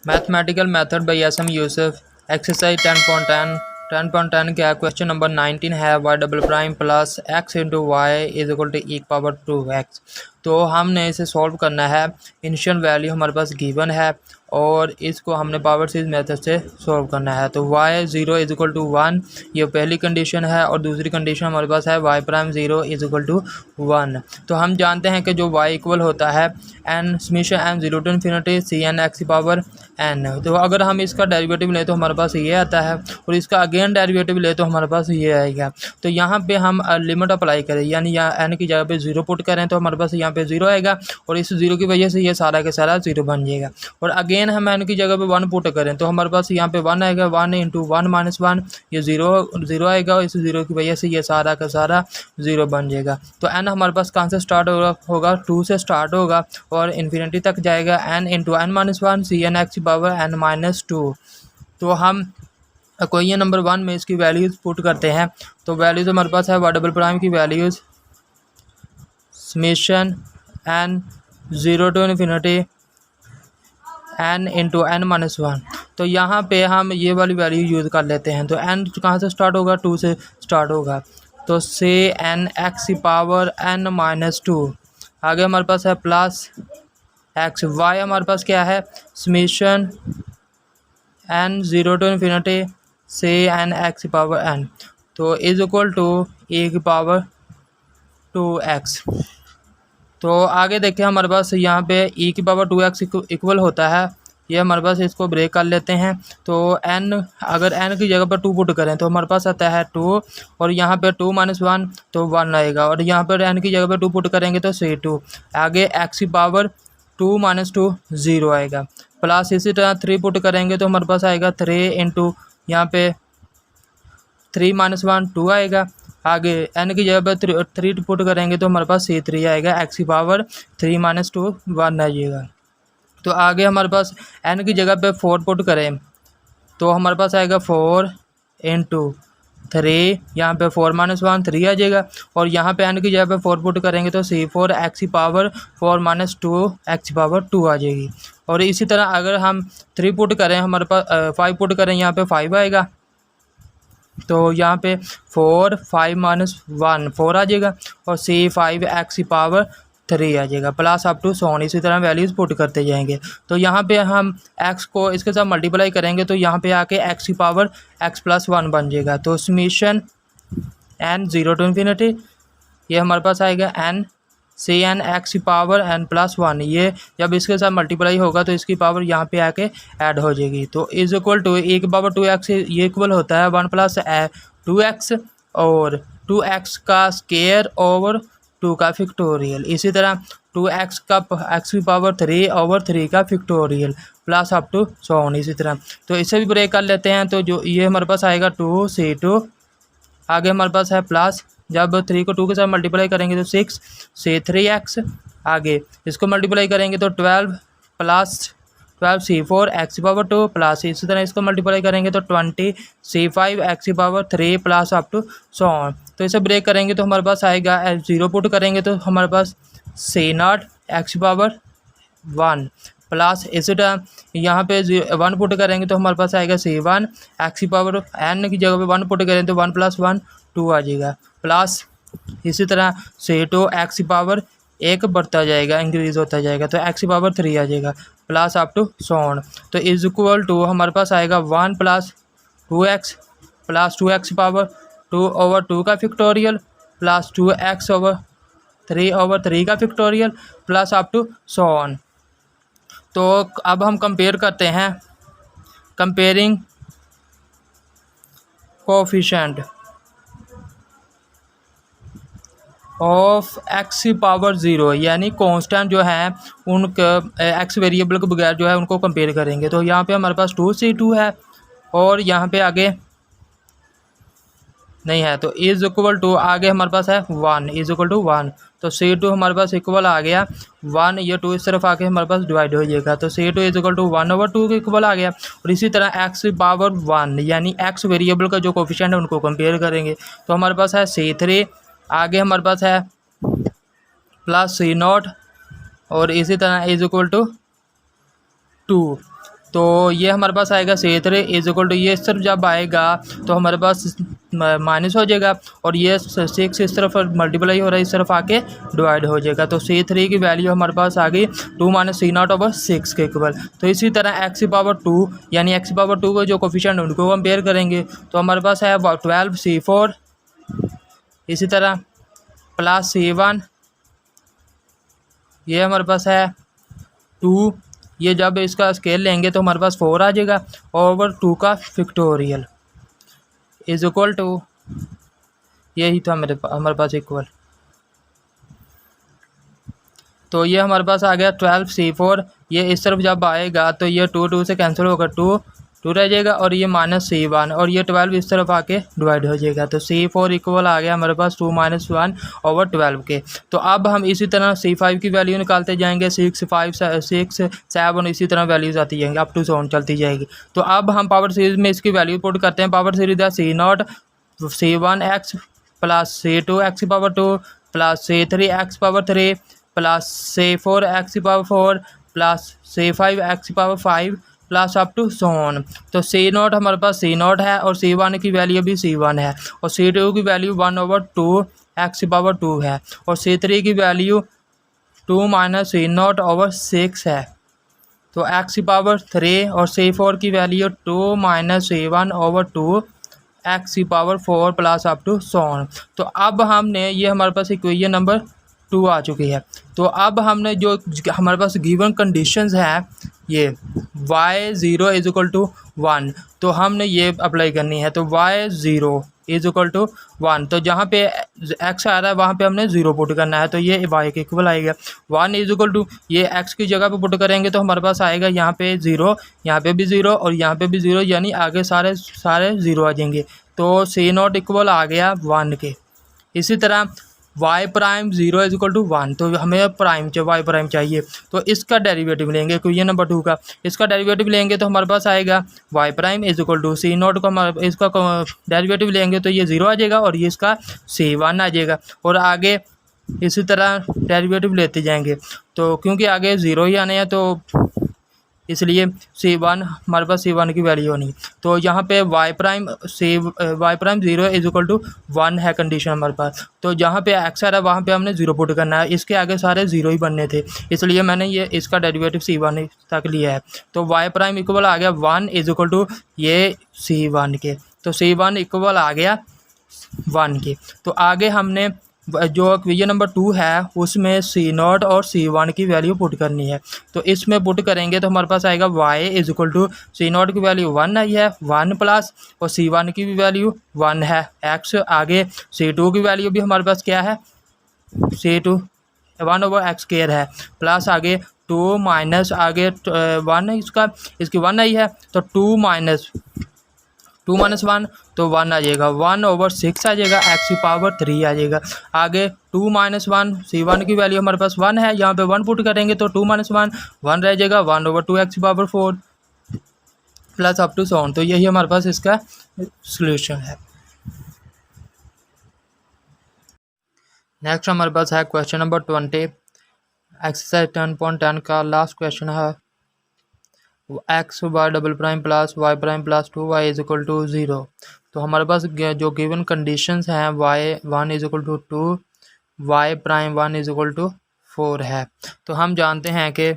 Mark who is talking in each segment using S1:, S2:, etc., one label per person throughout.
S1: Mathematical method by S M Yusuf exercise 10.10 क्या है। Question number 19 है y double prime plus x into y is equal to e power 2x। तो हमने इसे solve करना है। इनिशियल वैल्यू हमारे पास गिवन है और इसको हमने पावर सीरीज मेथड से सॉल्व करना है। तो y 0 इज इक्वल टू 1 ये पहली कंडीशन है और दूसरी कंडीशन हमारे पास है y prime 0 is equal to 1। तो हम जानते हैं कि जो y इक्वल होता है n summation m 0 to infinity c n x power n। तो अगर हम इसका डेरिवेटिव लें तो हमारे पास ये आता है और इसका अगेन डेरिवेटिव ले तो हमारे पास ये आएगा। तो यहाँ पे हम लिमिट अप्लाई करें यानी यहाँ n की जगह पे 0 पुट करें तो हमारे पास यहाँ पे 0 आएगा और इस 0 की वजह से ये सारा का सारा 0 बन जाएगा। और अगेन हम n की जगह पे 1 पुट करें तो हमारे पास यहाँ पे 1 आएगा। 1 इंटू 1 माइनस 1 ये 0 आएगा और इस 0 की वजह से ये सारा का सारा 0 बन जाएगा। तो n हमारे पास कहाँ से स्टार्ट होगा 2 से स्टार्ट होगा और इन्फिनिटी तक जाएगा। n into n minus 1 c n x power n minus 2। तो हम क्वेश्चन नंबर 1 में इसकी वैल्यूज़ पुट करते हैं। तो वैल्यूज़ हमारे पास है वाई डबल प्राइम की values summation n 0 to infinity n into n minus 1। तो यहाँ पे हम ये वाली वैल्यू यूज़ कर लेते हैं। तो n कहाँ से स्टार्ट होगा 2 से स्टार्ट होगा। तो से n x power n minus 2 आगे हमारे पास है प्लस एक्स। वाई हमारे पास क्या है समेशन n 0 टू इन्फिनिटी से n एक्स पावर n तो इज इक्वल टू ए की पावर 2x। तो आगे देखें हमारे पास यहाँ पे e की पावर 2x इक्वल होता है। ये हमारे पास इसको ब्रेक कर लेते हैं। तो n अगर n की जगह पर 2 पुट करें तो हमारे पास आता है 2 और यहाँ पे 2 माइनस 1 तो 1 आएगा और यहाँ पर n की जगह पर 2 पुट करेंगे तो से 2 आगे x की पावर 2 माइनस 2 0 आएगा। प्लस इसी तरह 3 पुट करेंगे तो हमारे पास आएगा 3 इंटू यहाँ पे 3 माइनस 1 2 आएगा। आगे n की जगह पर 3 पुट करेंगे तो हमारे पास C3 आएगा। x की पावर 3 माइनस 2 1 आ जाएगा। तो आगे हमारे पास n की जगह पे 4 पुट करें तो हमारे पास आएगा 4 इंटू 3 यहाँ पे 4 माइनस 1 3 आ जाएगा और यहाँ पे n की जगह पे 4 पुट करेंगे तो C4 x की पावर 4 माइनस 2 x की पावर 2 आ जाएगी। और इसी तरह अगर हम 3 पुट करें हमारे पास 5 पुट करें यहाँ पे 5 आएगा। तो यहाँ पे 4 5 माइनस 1 4 आ जाएगा और C5 एक्स की पावर 3 आ जाएगा प्लस अप टू सोन। इसी तरह वैल्यूज़ पुट करते जाएंगे। तो यहाँ पे हम x को इसके साथ मल्टीप्लाई करेंगे तो यहाँ पे आके x की पावर x प्लस 1 बन जाएगा। तो समेशन n 0 टू इन्फिनिटी ये हमारे पास आएगा n सी एन एक्स की पावर n प्लस 1। ये जब इसके साथ मल्टीप्लाई होगा तो इसकी पावर यहाँ पे आके ऐड हो जाएगी। तो इज इक्वल टू ए की पावर 2x ये इक्वल होता है 1 प्लस 2x और 2x का स्केयर ओवर 2 का फिक्टोरियल। इसी तरह 2x का x की पावर 3 ओवर 3 का factorial plus up to so on. इसी तरह तो इसे भी ब्रेक कर लेते हैं। तो जो ये हमारे पास आएगा 2 C2 आगे हमारे पास है प्लस जब 3 को 2 के साथ मल्टीप्लाई करेंगे तो 6 से 3x आगे इसको मल्टीप्लाई करेंगे तो 12 प्लस 12 C4 एक्स की पावर 2 प्लस इसी तरह इसको मल्टीप्लाई करेंगे तो 20 C5 एक्स की power 3 plus up to so on. तो इसे ब्रेक करेंगे तो हमारे पास आएगा 0 पुट करेंगे तो हमारे पास C0 एक्स की पावर 1 प्लस इसी तरह यहाँ पे 1 पुट करेंगे तो हमारे पास आएगा C1 एक्स की पावर n की जगह पे 1 पुट करें तो 1 प्लस 1 2 आ जाएगा प्लस इसी तरह C2 एक्स की पावर 1 बढ़ता जाएगा इंक्रीज होता जाएगा तो एक्स की पावर 3 आ जाएगा प्लस अप टू सोन। तो इज इक्वल टू हमारे पास आएगा 1 प्लस 2x प्लस 2x की पावर 2 ओवर 2 का फिक्टोरियल प्लस 2x ओवर 3 का factorial plus up to so on. तो अब हम कंपेयर करते हैं कंपेयरिंग कोफिशिएंट ऑफ एक्स की पावर 0 यानी कांस्टेंट जो है उनके एक्स वेरिएबल के बगैर जो है उनको कंपेयर करेंगे। तो यहाँ पे हमारे पास 2C2 है और यहाँ पे आगे नहीं है तो इज इक्वल टू आगे हमारे पास है 1 इज इक्वल टू 1। तो C2 हमारे पास इक्वल आ गया 1 ये 2 इस तरफ आके हमारे पास डिवाइड हो जाएगा तो C2 is equal to 1 over 2 के इक्वल आ गया। और इसी तरह एक्स की पावर 1 यानी एक्स वेरिएबल का जो कोफिशिएंट है उनको कंपेयर करेंगे तो हमारे पास है C3 आगे हमारे पास है प्लस C0 और इसी तरह इज इक्वल टू 2। तो ये हमारे पास आएगा C3 इज इक्वल टू, ये सिर्फ जब आएगा तो हमारे पास माइनस हो जाएगा और ये 6 इस तरफ मल्टीप्लाई हो रहा है, इस तरफ आके डिवाइड हो जाएगा। तो C3 की वैल्यू हमारे पास आ गई 2 माइनस C0/6 के इक्वल। तो इसी तरह x⁻2 यानी x⁻2 को जो कोफिशिएंट उनको कंपेयर करेंगे तो हमारे पास है 12C4, इसी तरह प्लस C1, ये हमारे पास है 2, ये जब इसका स्केल लेंगे तो हमारे पास 4 आ जाएगा, ओवर 2 का फैक्टोरियल इज इक्वल टू, यही था हमारे पास इक्वल। तो ये हमारे पास आ गया 12C4, ये इस तरफ जब आएगा तो ये 2 से कैंसिल होकर 2 रह जाएगा और ये माइनस C1 और ये 12 इस तरफ आके डिवाइड हो जाएगा। तो C4 इक्वल आ गया हमारे पास 2 - 1 ओवर 12 के। तो अब हम इसी तरह C5 की वैल्यू निकालते जाएंगे, 6, 5, 6, 7 इसी तरह वैल्यूज आती जाएंगी, अप टू 7 चलती जाएगी। तो अब हम पावर सीरीज में इसकी वैल्यू पुट करते हैं। पावर सीरीज है C0 C1x plus C2x⁻2 plus C3x⁻3 plus C4x⁻4 plus C5x⁻5 plus up to so on. तो C0 हमारे पास C0 है और C1 की वैल्यू भी C1 है और C2 की वैल्यू 1/2 x⁻2 है और C3 की वैल्यू 2 - C0/6 है। तो x⁻3 और C4 की value 2 - C1/2 x⁻4 plus up to so on. तो अब हमने ये हमारे पास इक्वेशन नंबर 2 आ चुकी है। तो अब हमने जो हमारे पास गिवन कंडीशंस हैं, ये y0 इज इक्वल टू 1, तो हमने ये अप्लाई करनी है। तो y0 इज इक्वल टू 1, तो जहाँ पे x आ रहा है वहाँ पे हमने 0 पुट करना है, तो ये y के इक्वल आएगा। 1 इज इक्वल टू, ये x की जगह पे पुट करेंगे तो हमारे पास आएगा यहाँ पे 0, यहाँ पे भी 0 और यहाँ पे भी 0, यानी आगे सारे 0 आ जाएंगे। तो C0 इक्वल आ गया 1 के। इसी तरह y'0 इज इक्वल टू 1, तो हमें y प्राइम चाहिए, तो इसका डेरिवेटिव लेंगे इक्वेशन नंबर 2 का। इसका डेरिवेटिव लेंगे तो हमारे पास आएगा y' is equal to C0 को इसका डेरिवेटिव लेंगे तो ये 0 आ जाएगा और ये इसका C1 आ जाएगा और आगे इसी तरह डेरिवेटिव लेते जाएंगे। तो क्योंकि आगे 0 ही आने हैं तो इसलिए C1 हमारे पास C1 की वैल्यू होनी। तो यहाँ पे y' 0 इज इक्वल टू 1 है कंडीशन हमारे पास। तो जहाँ पे x आ रहा है वहाँ पे हमने 0 पुट करना है, इसके आगे सारे 0 ही बनने थे, इसलिए मैंने ये इसका डेरिवेटिव C1 तक लिया है। तो y' इक्वल आ गया 1 इज इक्वल टू ये C1 के। तो C1 इक्वल आ गया 1 के। तो आगे हमने जो इक्वेशन नंबर 2 है उसमें C0 और C1 की वैल्यू पुट करनी है। तो इसमें पुट करेंगे तो हमारे पास आएगा y is equal to C0 की वैल्यू 1 आई है, 1 प्लस और C1 की भी वैल्यू 1 है x। आगे C2 की वैल्यू भी हमारे पास क्या है, C2 1/x² है, प्लस आगे 2 माइनस आगे 1 है, इसकी 1 आई है तो 2 - 1 तो 1 आ जाएगा, 1/6 आ जाएगा, x⁻3 आ जाएगा। आगे 2 - 1 C1 की वैल्यू हमारे पास 1 है, यहाँ पे 1 पुट करेंगे तो 2 - 1 रह जाएगा, 1/2 x⁻4 plus up to so on. तो यही हमारे पास इसका सोल्यूशन है। नेक्स्ट हमारे पास है क्वेश्चन नंबर 20, एक्सरसाइज 10.10 का लास्ट क्वेश्चन है। x⁻" plus y' plus 2y is equal to 0। तो हमारे पास जो गिवन कंडीशंस हैं y1 is equal to 2, y'1 is equal to 4 है। तो हम जानते हैं कि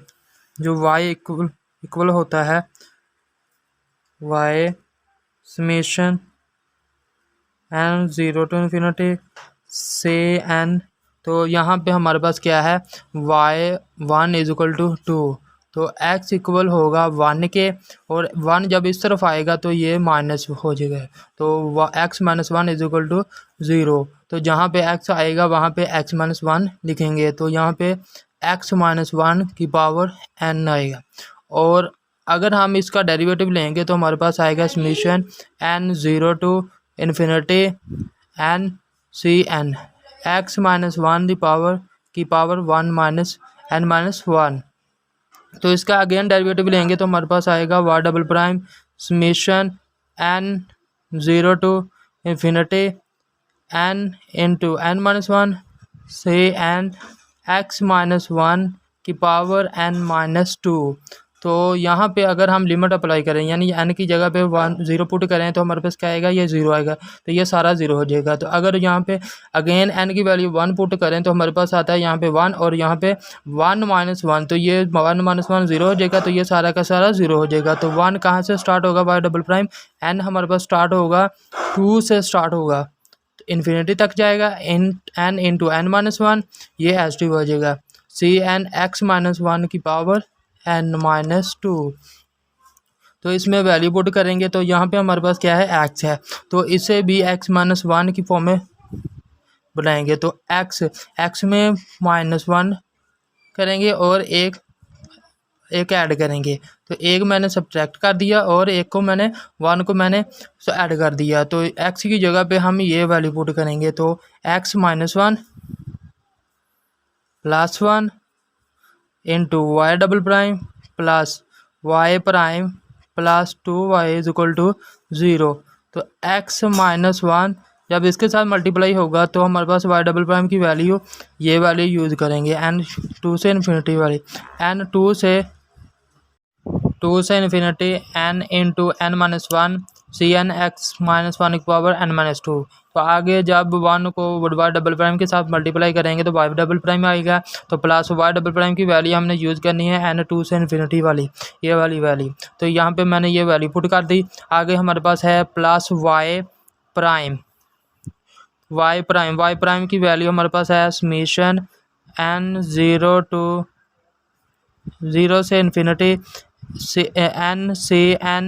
S1: जो y इक्वल होता है y summation n 0 to infinity से n। तो यहाँ पे हमारे पास क्या है, y1 इज इक्वल टू 2, तो x इक्वल होगा 1 के और 1 जब इस तरफ आएगा तो ये माइनस हो जाएगा, तो x - 1 इज इक्वल टू 0। तो जहाँ पे x आएगा वहाँ पे x - 1 लिखेंगे, तो यहाँ पे x - 1 की पावर n आएगा। और अगर हम इसका डेरिवेटिव लेंगे तो हमारे पास आएगा summation n 0 to infinity n c n x - 1 की पावर 1 - n - 1। तो इसका अगेन डेरिवेटिव लेंगे तो हमारे पास आएगा y" summation n 0 to infinity n into n - 1 से n x - 1 की पावर n - 2। तो यहाँ पे अगर हम लिमिट अप्लाई करें यानी n की जगह पे 0 पुट करें तो हमारे पास क्या आएगा, ये 0 आएगा, तो ये सारा 0 हो जाएगा। तो अगर यहाँ पे अगेन n की वैल्यू 1 पुट करें तो हमारे पास आता है यहाँ पे 1 और यहाँ पे 1 - 1, तो ये 1 - 1 0 हो जाएगा, तो ये सारा का सारा 0 हो जाएगा। तो 1 कहाँ से स्टार्ट होगा, y डबल प्राइम, n हमारे पास स्टार्ट होगा 2 से स्टार्ट होगा, तो इन्फिनिटी तक जाएगा, n इंटू n - 1, ये एच डी हो जाएगा, cn x - 1 की पावर n - 2। तो इसमें वैल्यू पुट करेंगे तो यहाँ पे हमारे पास क्या है, x है, तो इसे भी x - 1 की फॉर्म में बनाएंगे। तो x में -1 करेंगे और एक ऐड करेंगे, तो एक मैंने सब्ट्रैक्ट कर दिया और एक को मैंने 1 को मैंने ऐड कर दिया। तो x की जगह पे हम ये वैल्यू पुट करेंगे, तो x - 1 + 1 into y double prime plus y prime plus 2y is equal to 0। तो x - 1 जब इसके साथ मल्टीप्लाई होगा तो हमारे पास y डबल प्राइम की वैल्यू, ये वैल्यू यूज़ करेंगे n 2 से इन्फिनिटी वाली, n 2 से infinity n into n - 1 cn x - 1 की पावर n - 2। तो आगे जब 1 को y डबल प्राइम के साथ मल्टीप्लाई करेंगे तो y डबल प्राइम आएगा, तो प्लस y डबल प्राइम की वैल्यू हमने यूज़ करनी है n 2 से इन्फिनिटी वाली, ये वाली वैल्यू। तो यहाँ पे मैंने ये वैल्यू पुट कर दी। आगे हमारे पास है प्लस y प्राइम की वैल्यू हमारे पास है समीशन n 0 से इन्फिनिटी n cn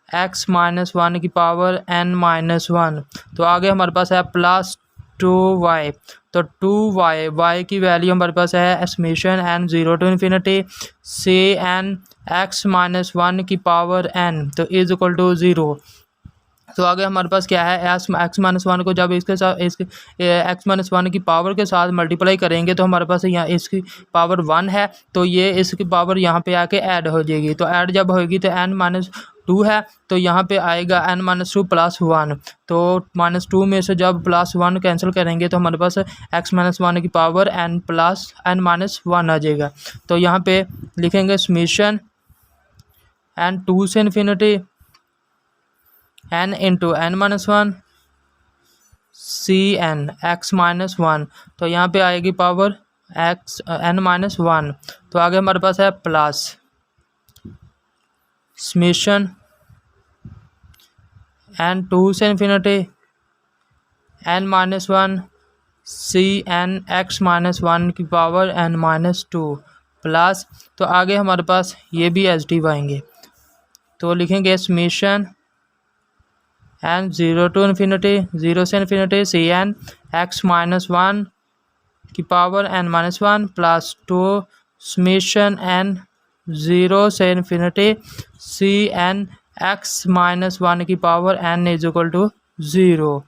S1: x - 1 की पावर n - 1। तो आगे हमारे पास है प्लस 2y, तो 2y की वैल्यू हमारे पास है summation n 0 to infinity cn x - 1 की पावर n, तो इज इक्वल टू 0। तो आगे हमारे पास क्या है, x - 1 को जब इसके साथ x - 1 की पावर के साथ मल्टीप्लाई करेंगे तो हमारे पास यहाँ इसकी पावर 1 है, तो ये इसकी पावर यहाँ पे आके ऐड हो जाएगी। तो ऐड जब होगी तो n - 2 है, तो यहाँ पे आएगा n - 2 + 1, तो -2 में से जब +1 कैंसिल करेंगे तो हमारे पास x - 1 की पावर n - 1 आ जाएगा। तो यहाँ पे लिखेंगे समीशन n 2 से infinity n into n - 1 cn x - 1, तो यहाँ पे आएगी पावर n - 1। तो आगे हमारे पास है प्लस समीशन n 2 से इन्फिनिटी n - 1 cn x - 1 की पावर n - 2 प्लस, तो आगे हमारे पास ये भी एच डी आएंगे, तो लिखेंगे समीशन n 0 से इन्फिनिटी cn x - 1 की power n - 1 plus 2 summation n 0 से इन्फिनिटी cn x - 1 की power n is equal to 0।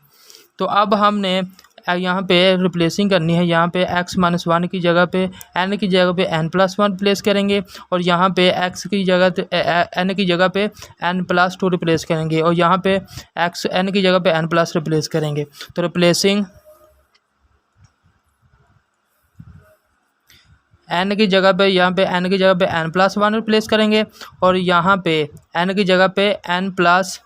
S1: तो अब हमने यहाँ पे रिप्लेसिंग करनी है, यहाँ पे x - 1 की जगह पे n की जगह पे n + 1 प्लेस करेंगे और यहाँ पे x की जगह n की जगह पे n + 2 रिप्लेस करेंगे और यहाँ पे n की जगह पे n + रिप्लेस करेंगे। तो रिप्लेसिंग n की जगह पे यहाँ पे n की जगह पे n + 1 रिप्लेस करेंगे और यहाँ पे n की जगह पे n +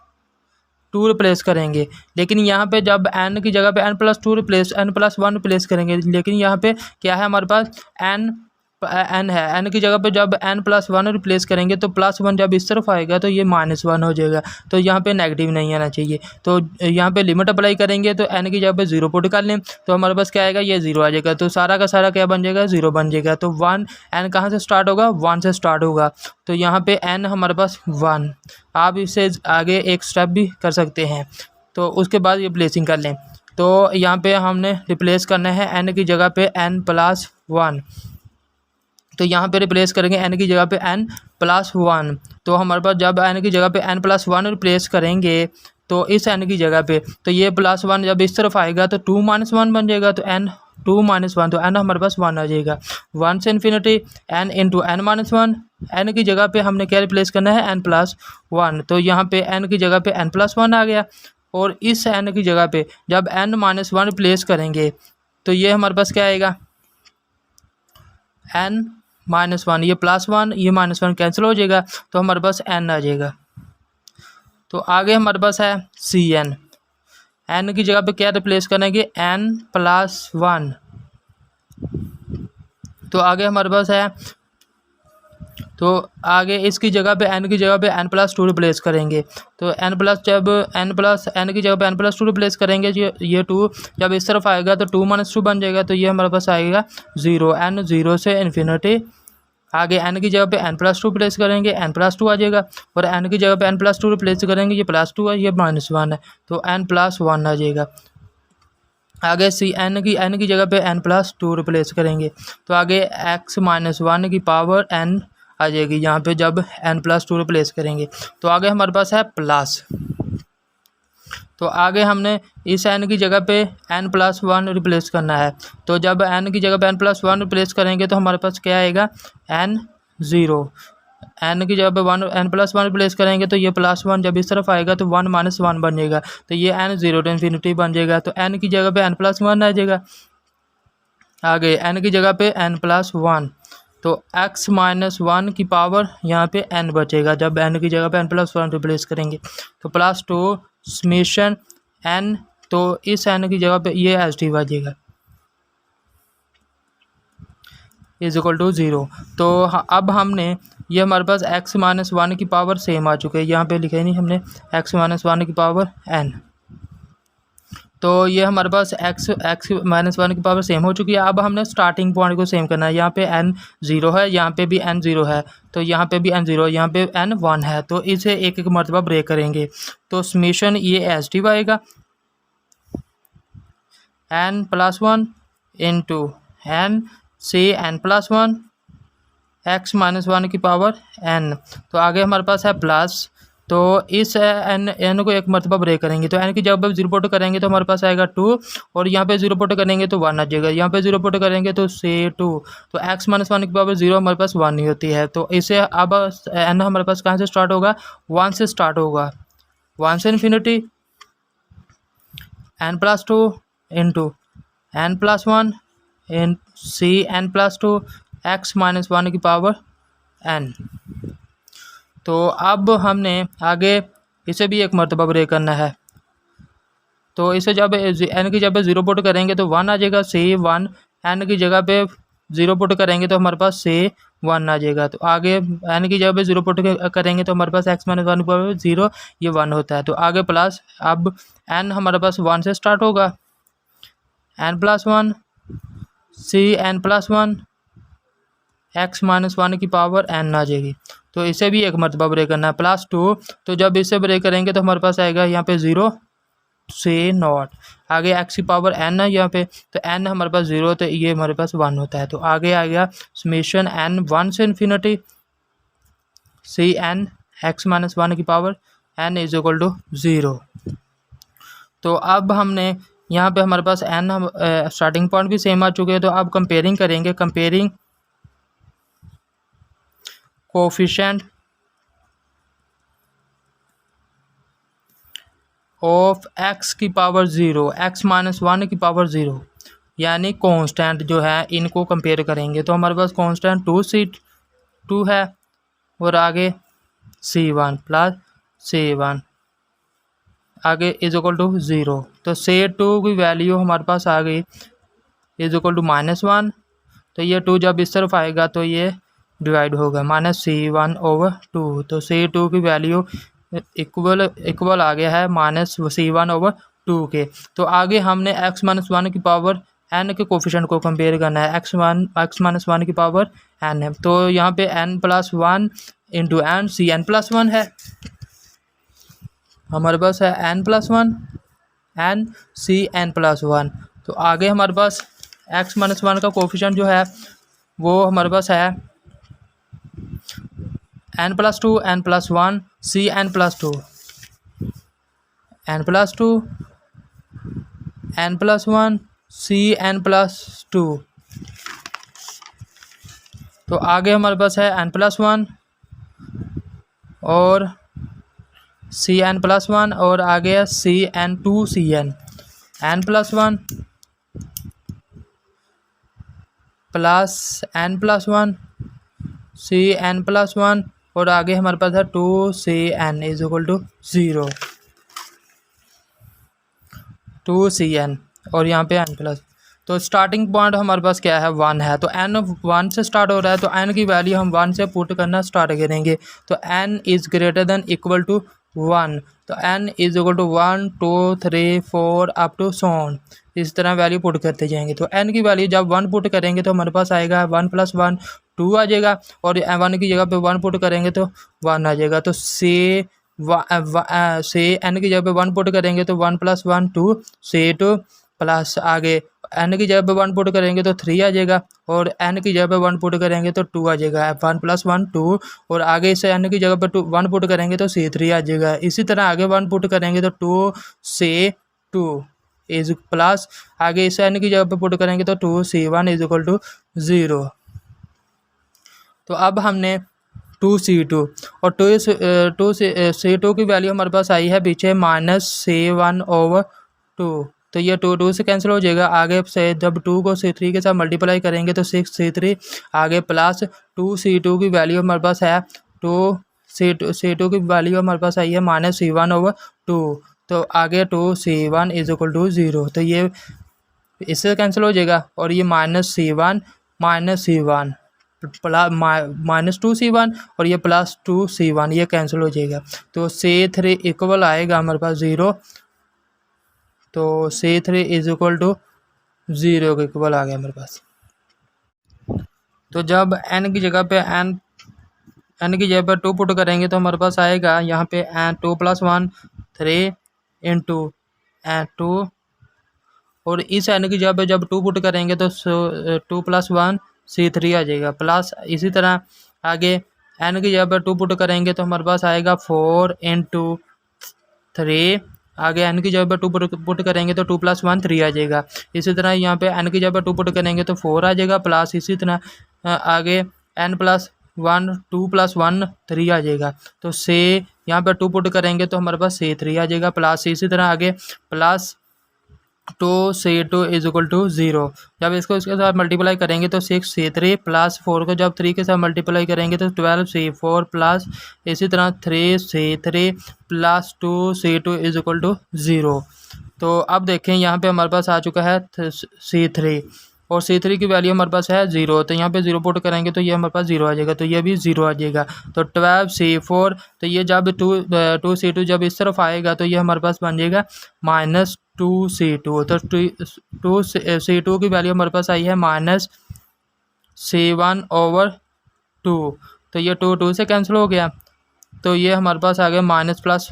S1: 2 रिप्लेस करेंगे। लेकिन यहाँ पे जब n की जगह पे n + 1 रिप्लेस करेंगे, लेकिन यहाँ पे क्या है हमारे पास n है, n की जगह पे जब n + 1 रिप्लेस करेंगे तो +1 जब इस तरफ आएगा तो ये -1 हो जाएगा, तो यहाँ पे नेगेटिव नहीं आना चाहिए। तो यहाँ पे लिमिट अप्लाई करेंगे तो n की जगह पे 0 पुट कर लें तो हमारे पास क्या आएगा, ये 0 आ जाएगा, तो सारा का सारा क्या बन जाएगा, 0 बन जाएगा। तो 1 n कहाँ से स्टार्ट होगा, 1 से स्टार्ट होगा, तो यहाँ पे n हमारे पास 1। आप इससे आगे एक स्टेप भी कर सकते हैं, तो उसके बाद ये प्लेसिंग कर लें। तो यहाँ पे हमने रिप्लेस करना है n की जगह पे n + 1, तो यहाँ पे रिप्लेस करेंगे n की जगह पे n + 1। तो हमारे पास जब n की जगह पे n + 1 रिप्लेस करेंगे तो इस n की जगह पे, तो ये +1 जब इस तरफ आएगा तो 2 - 1 बन जाएगा, तो n 2 - 1, तो n हमारे पास 1 आ जाएगा। 1 से infinity n into n - 1, n की जगह पे हमने क्या रिप्लेस करना है, n + 1, तो यहाँ पे n की जगह पे n + 1 आ गया और इस n की जगह पे जब n - 1 रिप्लेस करेंगे तो ये हमारे पास क्या आएगा, n -1, ये +1 ये -1 कैंसिल हो जाएगा, तो हमारे पास n आ जाएगा। तो आगे हमारे पास है Cn, n की जगह पे क्या रिप्लेस करेंगे, n+1। तो आगे हमारे पास है, तो आगे इसकी जगह पे n की जगह पे n+2 रिप्लेस करेंगे। तो n प्लस जब n की जगह पे n+2 रिप्लेस करेंगे, ये 2 जब इस तरफ आएगा तो 2 - 2 बन जाएगा, तो ये हमारे पास आएगा 0, n 0 से इन्फिनिटी। आगे n की जगह पे n+2 प्लेस करेंगे, n+2 आ जाएगा, और n की जगह पे n+2 रिप्लेस करेंगे, ये +2 है, ये -1 है, तो n+1 आ जाएगा। आगे n की जगह पे n+2 रिप्लेस करेंगे, तो आगे x-1 की पावर n आ जाएगी यहाँ पे जब n+2 रिप्लेस करेंगे। तो आगे हमारे पास है प्लस, तो आगे हमने इस n की जगह पे n+1 रिप्लेस करना है। तो जब n की जगह पे n+1 रिप्लेस करेंगे तो हमारे पास क्या आएगा, n0। n की जगह पे n+1 रिप्लेस करेंगे तो ये +1 जब इस तरफ आएगा तो 1 - 1 बन जाएगा, तो ये n0 to इन्फिनिटी बन जाएगा। तो n की जगह पे n+1 आ जाएगा, आगे n की जगह पे n+1, तो x-1 की पावर यहाँ पे n बचेगा जब n की जगह पे n+1 रिप्लेस करेंगे, तो +2 समेशन n, तो इस n की जगह पे ये एच आ जाएगा =0। तो अब हमने ये हमारे पास x-1 की पावर सेम आ चुके हैं, यहाँ पे लिखे नहीं हमने x-1 की पावर n, तो ये हमारे पास x-1 की पावर सेम हो चुकी है। अब हमने स्टार्टिंग पॉइंट को सेम करना है, यहाँ पे n 0 है, यहाँ पे भी n 0 है, तो यहाँ पे भी n 0 है, यहाँ पे n 1 है, तो इसे एक एक मरतबा ब्रेक करेंगे। तो समेशन ये एच टी आएगा n+1 इंटू n से n+1 x-1 की पावर n। तो आगे हमारे पास है प्लस, तो इस n को एक मरतबा ब्रेक करेंगे, तो n की जगह पर 0 पुट करेंगे तो हमारे पास आएगा 2, और यहाँ पे 0 पुट करेंगे तो 1 आ जाएगा, यहाँ पे 0 पुट करेंगे तो से 2, तो x-1 की पावर 0 हमारे पास 1 ही होती है। तो इसे अब n हमारे पास कहाँ से स्टार्ट होगा, 1 से स्टार्ट होगा, 1 से इन्फिनिटी n+2 इंटू n+1 इन सी n+2 x-1 की पावर n। तो अब हमने आगे इसे भी एक मरतबा ब्रेक करना है, तो इसे जब n की जगह पे 0 पुट करेंगे तो 1 आ जाएगा, से 1 n की जगह पे 0 पुट करेंगे तो हमारे पास से 1 आ जाएगा। तो आगे n की जगह पे 0 पुट करेंगे तो हमारे पास x-1 पर 0 ये 1 होता है, तो आगे प्लस, अब n हमारे पास 1 से स्टार्ट होगा, n+1 सी n+1 x-1 की पावर n आ जाएगी, तो इसे भी एक मरतबा ब्रेक करना है, +2, तो जब इसे ब्रेक करेंगे तो हमारे पास आएगा यहाँ पे 0 से 0, आगे x की पावर n है यहाँ पे, तो n हमारे पास 0, तो ये हमारे पास 1 होता है। तो आगे आ गया समेशन n 1 से इन्फिनिटी सी n x-1 की पावर n =0। तो अब हमने यहाँ पे हमारे पास n स्टार्टिंग पॉइंट भी सेम आ चुके हैं, तो अब कंपेयरिंग करेंगे, कंपेयरिंग कोफिशिएंट ऑफ x की पावर 0 x-1 की पावर 0, यानी कांस्टेंट जो है इनको कंपेयर करेंगे। तो हमारे पास कांस्टेंट 2 है, और आगे c1 प्लस c1 आगे =0, तो से 2 की वैल्यू हमारे पास आ गई =-1, तो ये 2 जब इस तरफ आएगा तो ये डिवाइड होगा -c1/2, तो से 2 की वैल्यू इक्वल आ गया है -c1/2 के। तो आगे हमने x-1 की पावर n के कोफिशिएंट को कंपेयर करना है, x-1 की पावर n है, तो यहाँ पे n+1 इंटू n सी n+1 है, हमारे पास है n+1 n सी n+1। तो आगे हमारे पास x-1 का कोफिशिएंट जो है वो हमारे पास है n+2 n+1 सी n+2 n+2 n+1 सी n+2। तो आगे हमारे पास है n+1 और सी n+1, और आगे है c n+2 n+1 plus n+1 c n plus one और आगे हमारे पास है 2cn is equal to 0, 2cn और यहाँ पे n प्लस। तो स्टार्टिंग पॉइंट हमारे पास क्या है 1 है, तो n 1 से स्टार्ट हो रहा है, तो n की वैल्यू हम 1 से पुट करना स्टार्ट करेंगे। तो n is greater than equal to 1, तो n is equal to 1 2 3 4 up to so on, इस तरह वैल्यू पुट करते जाएंगे। तो n की वैल्यू जब 1 पुट करेंगे तो हमारे पास आएगा 1 + 1 2 आ जाएगा, और 1 की जगह पे 1 पुट करेंगे तो 1 आ जाएगा। तो से n की जगह पे 1 पुट करेंगे तो 1 + 1 2, से 2 प्लस आगे n की जगह पे 1 पुट करेंगे तो 3 आ जाएगा, और n की जगह पे 1 पुट करेंगे तो 2 आ जाएगा। 1 + 1 2, और आगे से n की जगह पे 1 पुट करेंगे तो C3 आ जाएगा। इसी तरह आगे 1 पुट करेंगे तो 2 से 2 इज प्लस आगे इसे n की जगह पे पुट करेंगे तो 2C1 इज इक्वल टू 0। तो अब हमने 2C2 और 2C2 की वैल्यू हमारे पास आई है पीछे -C1/2, तो ये 2 से कैंसिल हो जाएगा। आगे से जब 2 को C3 के साथ मल्टीप्लाई करेंगे तो 6C3 आगे प्लस 2C2 की वैल्यू हमारे पास है 2C2 की वैल्यू हमारे पास आई है -C1/2, तो आगे 2C1 इज इक्वल टू 0, तो ये इससे कैंसिल हो जाएगा, और ये -C1 -2C1 और ये +2C1 ये कैंसिल हो जाएगा। तो C3 इक्वल आएगा हमारे पास 0, तो C3 इज इक्वल टू 0 के इक्वल आ गया हमारे पास। तो जब n की जगह पे n की जगह पे 2 पुट करेंगे तो हमारे पास आएगा यहाँ पे 2 + 1 3 इंटू 2, और इस n की जगह पे जब 2 पुट करेंगे तो 2 + 1 C3 आ जाएगा, प्लस इसी तरह आगे n की जगह पे 2 पुट करेंगे तो हमारे पास आएगा 4 × 3, आगे n की जगह पे 2 पुट करेंगे तो 2 + 1 3 आ जाएगा। इसी तरह यहाँ पे n की जगह पे 2 पुट करेंगे तो 4 आ जाएगा, प्लस इसी तरह आगे n + 1 2 + 1 3 आ जाएगा। तो से यहाँ पे 2 पुट करेंगे तो हमारे पास C3 आ जाएगा, प्लस इसी तरह आगे plus 2C2 is equal to 0। जब इसको इसके साथ मल्टीप्लाई करेंगे तो 6C3 प्लस 4 को जब 3 के साथ मल्टीप्लाई करेंगे तो 12C4 प्लस इसी तरह 3C3 plus 2C2 is equal to 0। तो अब देखें यहाँ पे हमारे पास आ चुका है C3, और C3 की वैल्यू हमारे पास है 0, तो यहाँ पे 0 पुट करेंगे तो ये हमारे पास 0 आ जाएगा, तो ये भी 0 आ जाएगा। तो 12C4, तो ये जब 2C2 जब इस तरफ आएगा तो ये हमारे पास बन जाएगा -2C2, तो 2C2 की वैल्यू हमारे पास आई है -C1/2, तो ये 2 से कैंसिल हो गया, तो ये हमारे पास आ गया माइनस प्लस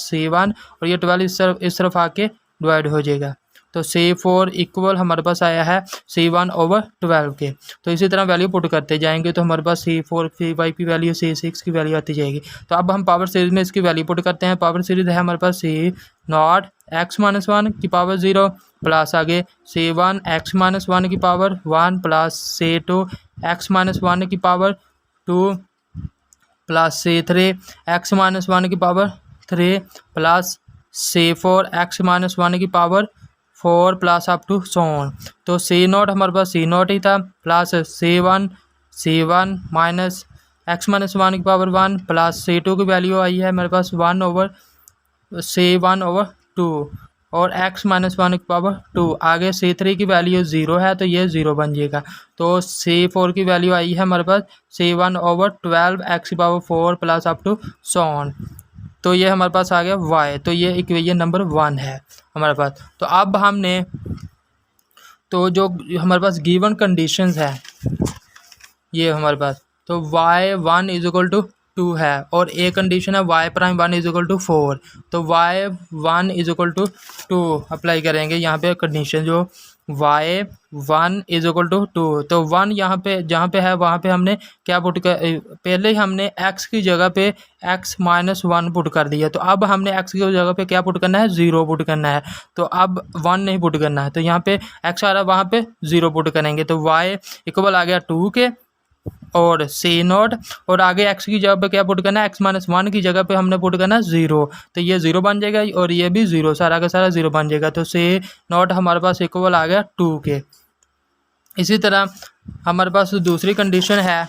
S1: C1, और ये 12 इस तरफ आके डिवाइड हो जाएगा। तो C4 इक्वल हमारे पास आया है C1/12 के। तो इसी तरह वैल्यू पुट करते जाएंगे तो हमारे पास C4 की वैल्यू C6 की वैल्यू आती जाएगी। तो अब हम पावर सीरीज में इसकी वैल्यू पुट करते हैं। पावर सीरीज है हमारे पास C0 x-1 की पावर 0 प्लस आगे C1 x-1 की पावर 1 प्लस C2 x-1 की पावर 2 प्लस C3 x-1 की पावर 3 प्लस C4 x-1 की power 4 plus up to so on. तो C0 हमारे पास C0 ही था, प्लस C1 माइनस x-1 की पावर 1 प्लस C2 की वैल्यू आई है मेरे पास 1/C1/2 और x-1 की पावर 2। आगे C3 की वैल्यू 0 है तो ये 0 बन जाएगा। तो C4 की वैल्यू आई है हमारे पास C1/12 x की power 4 plus up to so on. तो ये हमारे पास आ गया y, तो ये इक्वेशन नंबर 1 है हमारे पास। तो अब हमने तो जो हमारे पास गिवन कंडीशंस है ये हमारे पास, तो y1 इज इक्वल टू 2 है और ए कंडीशन है y'1 इज इक्वल टू 4, तो y1 is equal to 2 apply करेंगे यहाँ पे कंडीशन जो y1 इज इक्वल टू 2। तो 1 यहाँ पे जहाँ पे है वहाँ पे हमने क्या पुट कर, पहले ही हमने x की जगह पे x-1 पुट कर दिया, तो अब हमने x की जगह पे क्या पुट करना है 0 पुट करना है। तो अब 1 नहीं पुट करना है, तो यहाँ पे x आ रहा है वहाँ पे 0 पुट करेंगे, तो y इक्वल आ गया 2 के और C0 और आगे x की जगह पे क्या पुट करना है x-1 की जगह पे हमने पुट करना है 0, तो ये 0 बन जाएगा और ये भी 0, सारा का सारा 0 बन जाएगा। तो C0 हमारे पास इक्वल आ गया 2 के। इसी तरह हमारे पास दूसरी कंडीशन है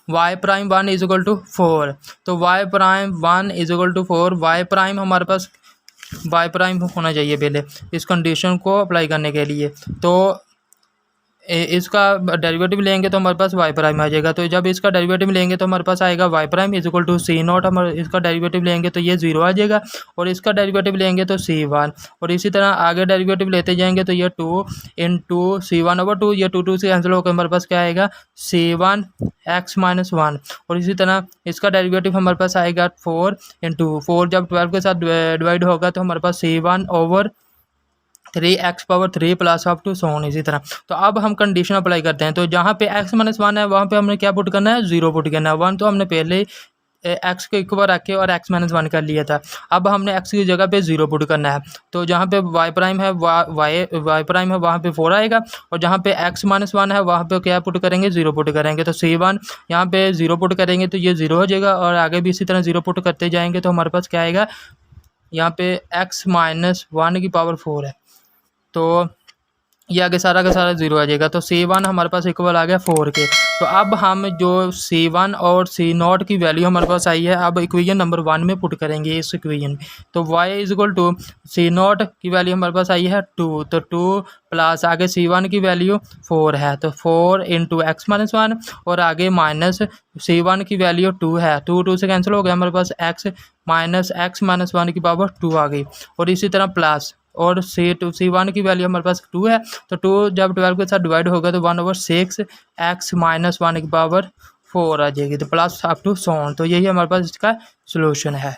S1: y prime 1 is equal to 4। तो y prime 1 is equal to 4, y prime हमारे पास वाई प्राइम होना चाहिए पहले इस कंडीशन को अप्लाई करने के लिए। तो इसका डेरिवेटिव लेंगे तो हमारे पास वाई प्राइम आ जाएगा। तो जब इसका डेरिवेटिव लेंगे तो हमारे पास आएगा y prime is equal to c not. हम इसका डेरिवेटिव लेंगे तो ये 0 आ जाएगा, और इसका डेरिवेटिव लेंगे तो C1, और इसी तरह आगे डेरिवेटिव लेते जाएंगे तो ये 2 इंटू C1/2, ये 2 से कैंसिल होकर हमारे पास क्या आएगा C1 x-1, और इसी तरह इसका डेरिवेटिव हमारे पास आएगा 4 इंटू 4, जब 12 के साथ डिवाइड होगा तो हमारे पास C1/3x⁻3 प्लस अप टू सोन इसी तरह। तो अब हम कंडीशन अप्लाई करते हैं। तो जहाँ पे x-1 है वहाँ पे हमने क्या पुट करना है, 0 पुट करना है। 1 तो हमने पहले x को इक्वल रख के और x-1 कर लिया था। अब हमने x की जगह पे 0 पुट करना है। तो जहाँ पे y प्राइम है y प्राइम है वहाँ पे 4 आएगा, और जहाँ पे x-1 है वहाँ पे क्या पुट करेंगे, 0 पुट करेंगे। तो C1 यहाँ पे 0 पुट करेंगे तो ये 0 हो जाएगा, और आगे भी इसी तरह 0 पुट करते जाएंगे तो हमारे पास क्या आएगा, यहाँ पे x-1 की पावर 4 है, तो ये आगे सारा का सारा 0 आ जाएगा। तो C1 हमारे पास इक्वल आ गया 4 के। तो अब हम जो C1 और C0 की वैल्यू हमारे पास आई है, अब इक्वेशन नंबर 1 में पुट करेंगे इस इक्वेशन में। तो y is equal to C0 की वैल्यू हमारे पास आई है 2, तो 2 प्लस आगे C1 की वैल्यू 4 है, तो 4 इंटू x-1, और आगे माइनस C1 की वैल्यू 2 है, 2 से कैंसिल हो गया, हमारे पास x-1 की पावर 2 आ गई, और इसी तरह प्लस, और C1 की वैल्यू हमारे पास 2 है, तो 2 जब 12 के साथ डिवाइड होगा तो 1/6 x-1 की पावर 4 आ जाएगी, तो प्लस अप टू सोन। तो यही हमारे पास इसका सोल्यूशन है।